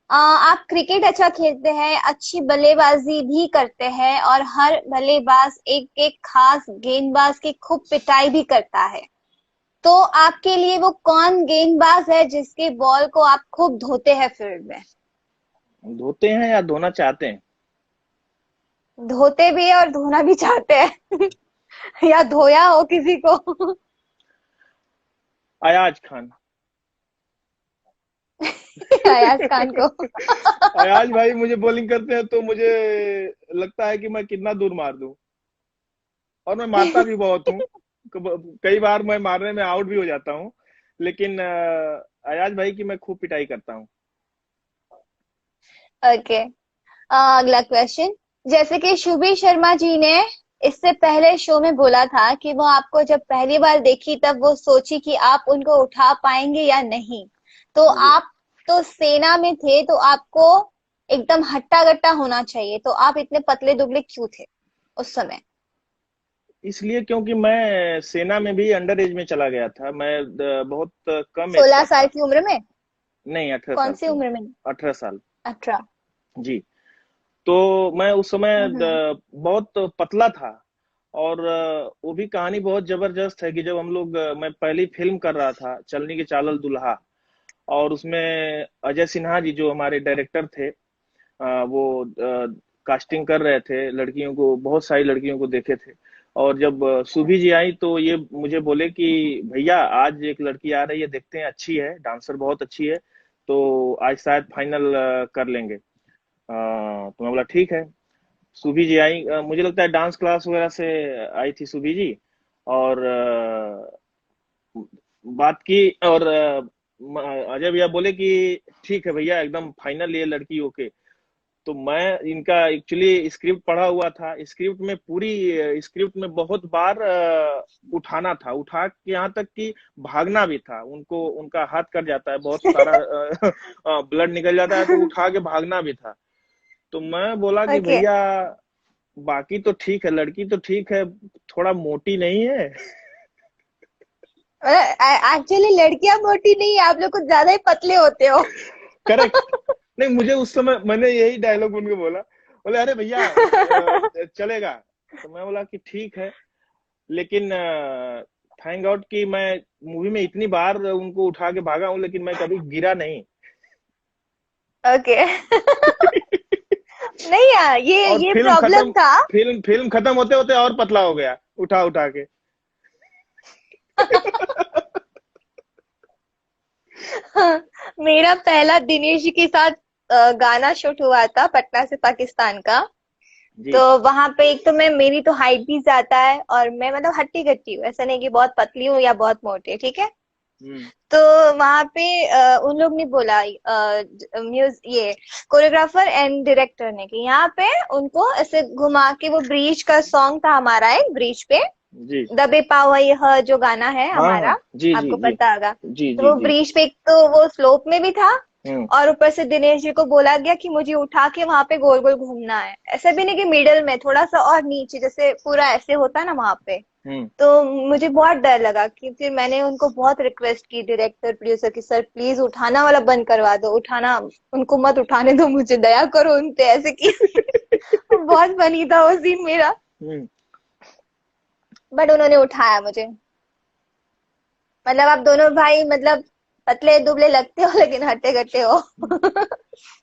आप क्रिकेट अच्छा खेलते हैं, अच्छी बल्लेबाजी भी करते हैं और हर बल्लेबाज एक एक खास गेंदबाज की खूब पिटाई भी करता है। तो आपके लिए वो कौन गेंदबाज है जिसके बॉल को आप खूब धोते हैं फील्ड में? धोते हैं या धोना चाहते हैं? धोते भी है और धोना भी चाहते हैं। या धोया हो किसी को? अयाज खान। अयाज खान को? अयाज भाई मुझे बॉलिंग करते हैं तो मुझे लगता है कि मैं कितना दूर मार दूं। और मैं मारता भी बहुत हूँ। कई बार मैं मारने में आउट भी हो जाता हूँ। लेकिन अयाज भाई की मैं खूब पिटाई करता हूँ। ओके। अगला क्वेश्चन। जैसे कि शुभी शर्मा जी ने इससे पहले शो में बोला था कि वो आपको जब पहली बार देखी तब वो सोची कि आप उनको उठा पाएंगे या नहीं। तो जी। आप तो सेना में थे, तो आपको एकदम हट्टा कट्टा होना चाहिए, तो आप इतने पतले दुबले क्यों थे उस समय? इसलिए क्योंकि मैं सेना में भी अंडर एज में चला गया था। मैं बहुत कम एज 16 का साल था। की उम्र में? नहीं, 18 साल कौन सी की उम्र। उम्र में? 18 साल। 18? जी। तो मैं उस समय हम्म। बहुत पतला था। और वो भी कहानी बहुत जबरदस्त है कि जब हम लोग मैं पहली फिल्म कर रहा था, चलनी के चालल दुल्हा। और उसमें अजय सिन्हा जी जो हमारे डायरेक्टर थे, वो कास्टिंग कर रहे थे लड़कियों को, बहुत सारी लड़कियों को देखे थे। और जब सुभी जी आई तो ये मुझे बोले कि भैया आज एक लड़की आ रही है, देखते हैं, अच्छी है, डांसर बहुत अच्छी है, तो आज शायद फाइनल कर लेंगे। तो मैं बोला ठीक है। सुभी जी आई, मुझे लगता है डांस क्लास वगैरह से आई थी सुभी जी। और बात की। और अजय भैया बोले कि ठीक है भैया, एकदम फाइनल ये लड़की ओके। तो मैं इनका एक्चुअली स्क्रिप्ट पढ़ा हुआ था। स्क्रिप्ट में पूरी स्क्रिप्ट में बहुत बार उठाना था, उठा के यहाँ तक कि भागना भी था। उनको उनका हाथ कट जाता है, बहुत सारा ब्लड निकल जाता है, तो उठा के भागना भी था। तो मैं बोला कि ओके। भैया बाकी तो ठीक है, लड़की तो ठीक है, थोड़ा मोटी नहीं है। एक्चुअली लड़कियां मोटी नहीं है, आप लोग कुछ ज्यादा ही पतले होते हो। करेक्ट। नहीं, मुझे उस समय मैंने यही डायलॉग उनको बोला। बोले अरे भैया चलेगा। तो मैं बोला कि ठीक है। लेकिन थैंक गॉड कि मैं मूवी में इतनी बार उनको उठा के भागा हूं, लेकिन मैं कभी गिरा नहीं। ओके। नहीं यार, ये और ये फिल्म प्रॉब्लम खत्म। था। फिल्म खत्म होते होते और पतला हो गया, उठा उठा के। मेरा पहला दिनेश जी के साथ गाना शूट हुआ था पटना से पाकिस्तान का। तो जी। वहां पे एक तो मेरी तो हाइट भी ज्यादा है और मैं मतलब हट्टी कट्टी हूँ, ऐसा नहीं कि बहुत पतली हूँ या बहुत मोटी है, ठीक है। हम्म। तो वहां पे उन लोग ने बोला, ये कोरियोग्राफर एंड डायरेक्टर ने, कि यहाँ पे उनको ऐसे घुमा के, वो ब्रिज का सॉन्ग था हमारा, एक ब्रिज पे जी। दबे पाओ यह जो गाना है हाँ हाँ। हमारा, जी जी आपको जी। पता होगा। जी तो जी वो जी। ब्रिज पे एक तो वो स्लोप में भी था, हम्म। और ऊपर से दिनेश जी को बोला गया कि मुझे उठा के वहां पे गोल गोल घूमना है, ऐसा भी नहीं कि मिडल में, थोड़ा सा और नीचे, जैसे पूरा ऐसे होता है ना वहां पे। हम्म। तो मुझे बहुत डर लगा कि फिर मैंने उनको बहुत रिक्वेस्ट की, डायरेक्टर प्रोड्यूसर की, सर प्लीज उठाना वाला बंद करवा दो, उठाना, उनको मत उठाने दो, मुझे दया करो उन पे, ऐसे की। बहुत फनी था वो सीन मेरा। हम्म। बट उन्होंने उठाया मुझे। मतलब आप दोनों भाई मतलब पतले दुबले लगते हो लेकिन हट्टे कट्टे हो।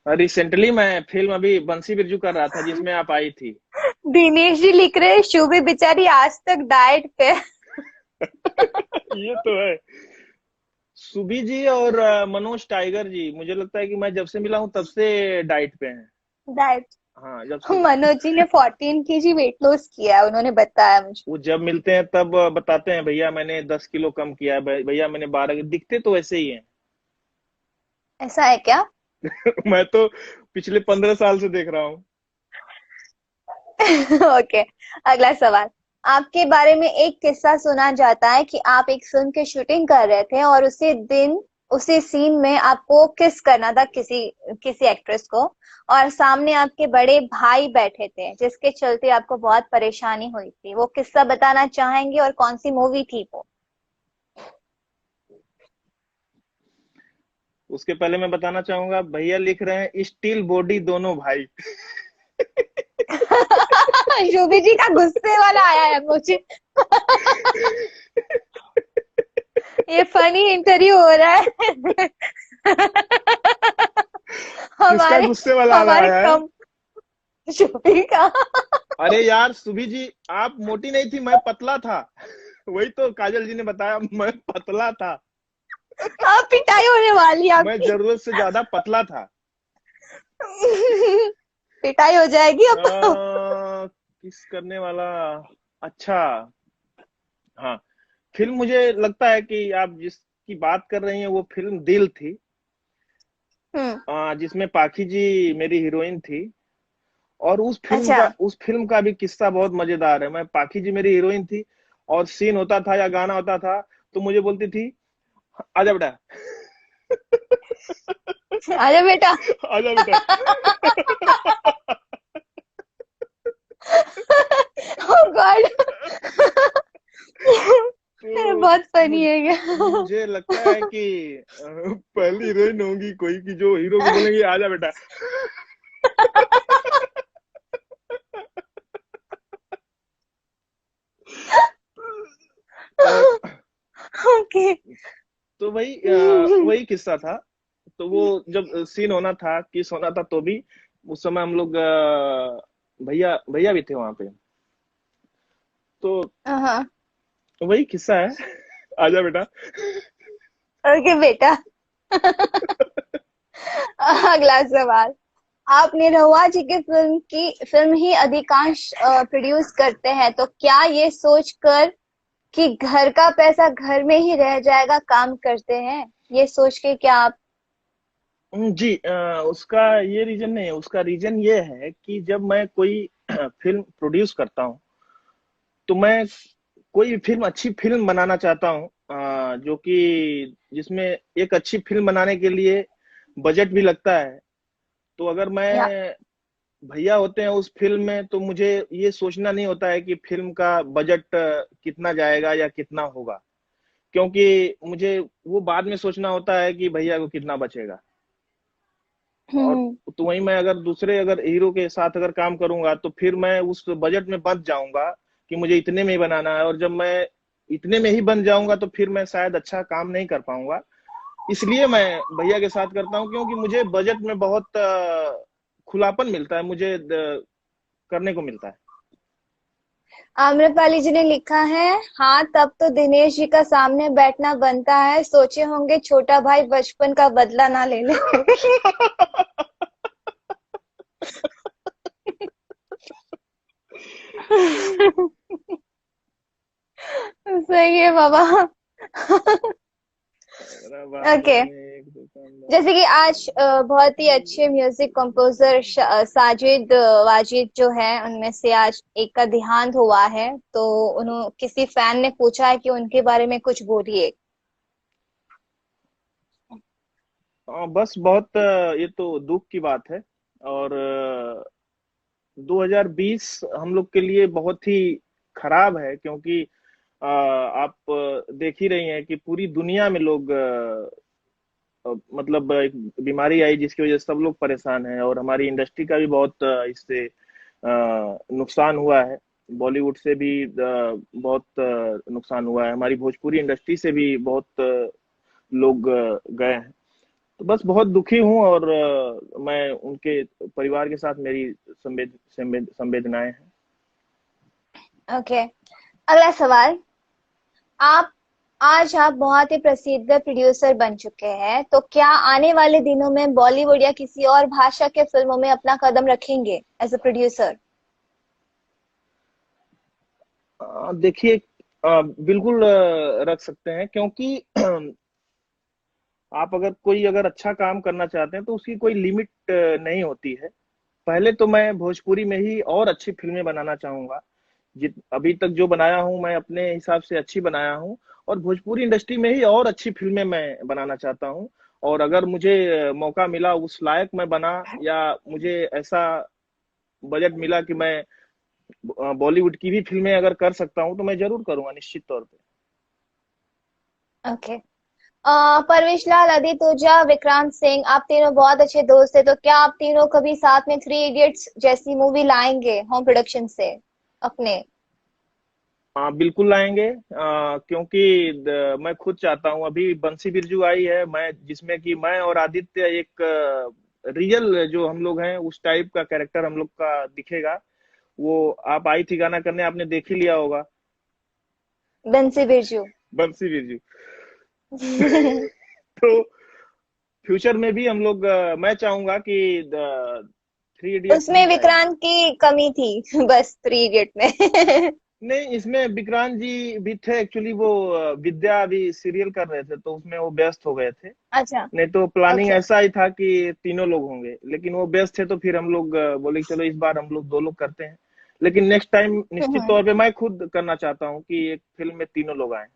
रिसेंटली मैं फिल्म अभी बंसी बिरजू कर रहा था जिसमें आप आई थी। दिनेश जी लिख रहे हैं, शुभी बेचारी आज तक डाइट पे। ये तो है। सुबी जी और मनोज टाइगर जी, मुझे लगता है कि मैं जब से मिला हूं तब से डाइट पे हैं। डाइट। हाँ, जब से। मनोज जी ने 14 kg वेट लॉस किया है, उन्होंने बताया मुझे। वो जब मिलते हैं तब बताते हैं भैया मैंने 10 किलो कम किया है, भैया मैंने 12, दिखते तो वैसे ही हैं। ऐसा है क्या? मैं तो पिछले 15 साल से देख रहा हूँ। ओके। अगला सवाल। आपके बारे में एक किस्सा सुना जाता है कि आप एक फिल्म की शूटिंग कर रहे थे और उसी दिन, उसी सीन में आपको किस करना था किसी किसी एक्ट्रेस को, और सामने आपके बड़े भाई बैठे थे, जिसके चलते आपको बहुत परेशानी हुई थी। वो किस्सा बताना चाहेंगे और कौन सी मूवी थी वो? उसके पहले मैं बताना चाहूंगा, भैया लिख रहे हैं स्टील बॉडी दोनों भाई। शोभी जी का गुस्से वाला आया है मुझे। ये फनी इंटरव्यू हो रहा है। किसका हमारे गुस्से वाला आ हमारे रहा है? कम शोभी का। अरे यार सुभी जी, आप मोटी नहीं थी, मैं पतला था। वही तो काजल जी ने बताया, मैं पतला था। आप पिटाई होने वाली है मैं आपकी। जरूरत से ज्यादा पतला था। पिटाई हो जाएगी अब तो। किस करने वाला? अच्छा, हाँ, फिल्म मुझे लगता है कि आप जिसकी बात कर रही हैं वो फिल्म दिल थी, हम्म। जिसमें पाखी जी मेरी हीरोइन थी। और अच्छा। उस फिल्म का भी किस्सा बहुत मजेदार है। मैं, पाखी जी मेरी हीरोइन थी, और सीन होता था या गाना होता था तो मुझे बोलती थी, आजा बेटा, आजा बेटा। आजा बेटा। ओह गॉड। ये तो बहुत फनी मुझे है क्या? मुझे लगता है कि पहली हीरोइन होंगी कोई की जो हीरो को बोलेंगे आजा बेटा। अ, ओके। तो वही किस्सा था। तो वो जब सीन होना था, किस होना था, तो भी उस समय हम लोग, भैया भैया भी थे वहां पे। तो हाँ। वही किस्सा है। आजा बेटा। ओके बेटा। अगला सवाल। आप निरहुआ जी की फिल्म ही अधिकांश प्रोड्यूस करते हैं, तो क्या ये सोचकर कि घर का पैसा घर में ही रह जाएगा काम करते हैं, ये सोच के क्या आप? जी, उसका ये रीजन नहीं है। उसका रीजन ये है कि जब मैं कोई फिल्म प्रोड्यूस करता हूँ, तो मैं कोई फिल्म, अच्छी फिल्म बनाना चाहता हूँ, जो कि जिसमें एक अच्छी फिल्म बनाने के लिए बजट भी लगता है। तो अगर या मैं, भैया होते हैं उस फिल्म में, तो मुझे ये सोचना नहीं होता है कि फिल्म का बजट कितना जाएगा या कितना होगा, क्योंकि मुझे वो बाद में सोचना होता है कि भैया को कितना बचेगा। और हम्म। तो वहीं मैं अगर दूसरे, अगर हीरो के साथ अगर काम करूंगा, तो फिर मैं उस बजट में बच जाऊंगा कि मुझे इतने में ही बनाना है। और जब मैं इतने में ही बन जाऊंगा तो फिर मैं शायद अच्छा काम नहीं कर पाऊंगा। इसलिए मैं भैया के साथ करता हूँ, क्योंकि मुझे बजट में बहुत खुलापन मिलता है, मुझे करने को मिलता है। आम्रपाली जी ने लिखा है, हाँ तब तो दिनेश जी का सामने बैठना बनता है, सोचे होंगे छोटा भाई बचपन का बदला ना ले ले। सही है बाबा। हैदराबाद ओके। में एक दुकानदार। जैसे कि आज बहुत ही अच्छे म्यूजिक कंपोजर साजिद वाजिद जो है, उनमें से आज एक का देहांत हुआ है, तो उन्होंने, किसी फैन ने पूछा है कि उनके बारे में कुछ बोलिए। बस बहुत, ये तो दुख की बात है। और 2020 हम लोग के लिए बहुत ही खराब है, क्योंकि आप देख ही रही हैं कि पूरी दुनिया में लोग, मतलब एक बीमारी आई जिसकी वजह से सब लोग परेशान हैं। और हमारी इंडस्ट्री का भी बहुत इससे नुकसान हुआ है। बॉलीवुड से भी बहुत नुकसान हुआ है। हमारी भोजपुरी इंडस्ट्री से भी बहुत लोग गए हैं। तो बस बहुत दुखी हूँ। और मैं उनके परिवार के साथ, मेरी संवेदनाएं हैं। ओके। अगला सवाल। आप आज आप बहुत ही प्रसिद्ध प्रोड्यूसर बन चुके हैं, तो क्या आने वाले दिनों में बॉलीवुड या किसी और भाषा के फिल्मों में अपना कदम रखेंगे एज अ प्रोड्यूसर? देखिए, बिल्कुल रख सकते हैं, क्योंकि आप अगर कोई, अगर अच्छा काम करना चाहते हैं तो उसकी कोई लिमिट नहीं होती है। पहले तो मैं भोजपुरी में ही और अच्छी फिल्में बनाना चाहूंगा। जित अभी तक जो बनाया हूं, मैं अपने हिसाब से अच्छी बनाया हूं। और भोजपुरी इंडस्ट्री में ही और अच्छी फिल्में मैं बनाना चाहता हूं। और अगर मुझे मौका मिला, उस लायक मैं बना, या मुझे ऐसा बजट मिला कि मैं बॉलीवुड की भी फिल्में अगर कर सकता हूं, तो मैं जरूर करूंगा, निश्चित तौर पे। ओके। परवेश लाल, आदित्य ओझा, विक्रांत सिंह, आप तीनों बहुत अच्छे दोस्त थे, तो क्या आप तीनों कभी साथ में थ्री इडियट्स जैसी मूवी लाएंगे होम प्रोडक्शन से अपने? हाँ बिल्कुल लाएंगे, क्योंकि मैं खुद चाहता हूँ, अभी बंसी बिरजू आई है, मैं जिसमें कि मैं और आदित्य एक रियल जो हम लोग हैं उस टाइप का कैरेक्टर हम लोग का दिखेगा। वो आप आई थी गाना करने, आपने देख ही लिया होगा। बंसी बिरजू। बंसी बिरजू। तो फ्यूचर में भी हम लोग, मैं चाहूंगा कि थ्री इडियट्स उसमें ही आए। विक्रांत की कमी थी बस थ्री इडियट में। नहीं, इसमें विक्रांत जी भी थे एक्चुअली, वो विद्या अभी सीरियल कर रहे थे तो उसमें वो व्यस्त हो गए थे। अच्छा। नहीं तो प्लानिंग ओके। ऐसा ही था कि तीनों लोग होंगे, लेकिन वो व्यस्त थे तो फिर हम लोग बोले कि चलो इस बार हम लोग दो लोग करते हैं। लेकिन नेक्स्ट टाइम निश्चित हम्म। तौर पे मैं खुद करना चाहता हूँ कि एक फिल्म में तीनों लोग आए।